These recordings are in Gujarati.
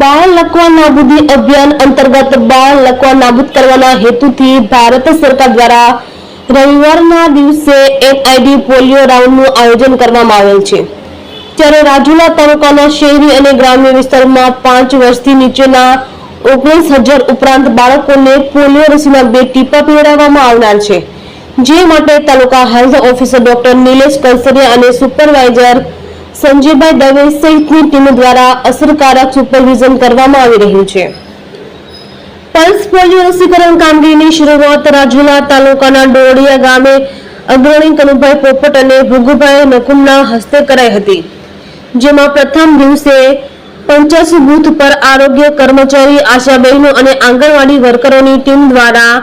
બાળ લકવા નાબૂદી અભિયાન અંતર્ગત બાળ લકવા નાબૂદ કરવાના હેતુથી ભારત સરકાર દ્વારા રવિવારના દિવસે NID પોલિયો રાઉન્ડનું આયોજન કરવામાં આવેલ છે। ત્યારે રાજુલા તાલુકાના શહેરી અને ગ્રામ્ય વિસ્તારમાં 5 વર્ષથી નીચેના 19,000 ઉપરાંત બાળકોને પોલિયો રસીના 2 ટીપા પીવડાવવામાં આવનાર છે, જે માટે taluka health officer doctor Nilesh Kalsariya અને સુપરવાઇઝર સંજયભાઈ દવે સહિતની ટીમ દ્વારા અસરકારક સુપરવિઝન કરવામાં આવી રહ્યું છે। પલ્સ પોલિયો રસીકરણ કામગીરીની શરૂઆત રાજુલા તાલુકાના ડોડિયા ગામે અગ્રણી કનુભાઈ પોપટ અને ભુગુભાઈ નકુમના હસ્તે કરાઈ હતી, જેમાં પ્રથમ દિવસે 85 બૂથ પર આરોગ્ય કર્મચારી, આશા બહેનો અને આંગણવાડી વર્કરોની ટીમ દ્વારા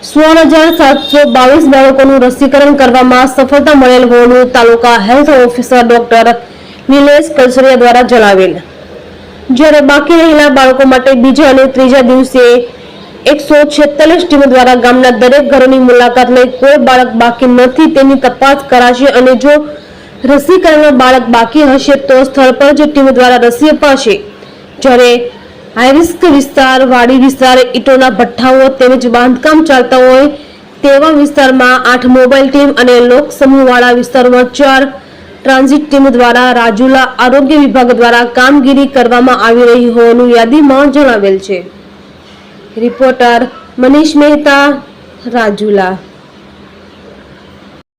16,722 બાળકોનું રસીકરણ કરવામાં સફળતા મળેલ હોવાનું taluka health officer doctor Nilesh Kalsariya દ્વારા જણાવેલ। જ્યારે બાકી રહેલા બાળકો માટે બીજા અને ત્રીજા દિવસે 146 ટીમ દ્વારા ગામના દરેક ઘરોની મુલાકાત લઈ કોઈ બાળક બાકી નથી તેની તપાસ કરાશે અને જો રસીકરણમાં બાળક બાકી હશે તો સ્થળ પર જ ટીમ દ્વારા રસી અપાશે। જ્યારે હાઈરિસ્ક વિસ્તાર, વાડી વિસ્તાર, ઈટોના ભઠ્ઠાઓ તેમજ બાંધકામ ચાલતા હોય તેવા વિસ્તારમાં 8 મોબાઈલ ટીમ અને લોક સમૂહવાળા વિસ્તારોમાં 4 ટ્રાન્ઝિટ ટીમ દ્વારા રાજુલા આરોગ્ય વિભાગ દ્વારા કામગીરી કરવામાં આવી રહી હોવાનું યાદીમાં જણાવેલ છે। રિપોર્ટર મનીષ મહેતા, રાજુલા।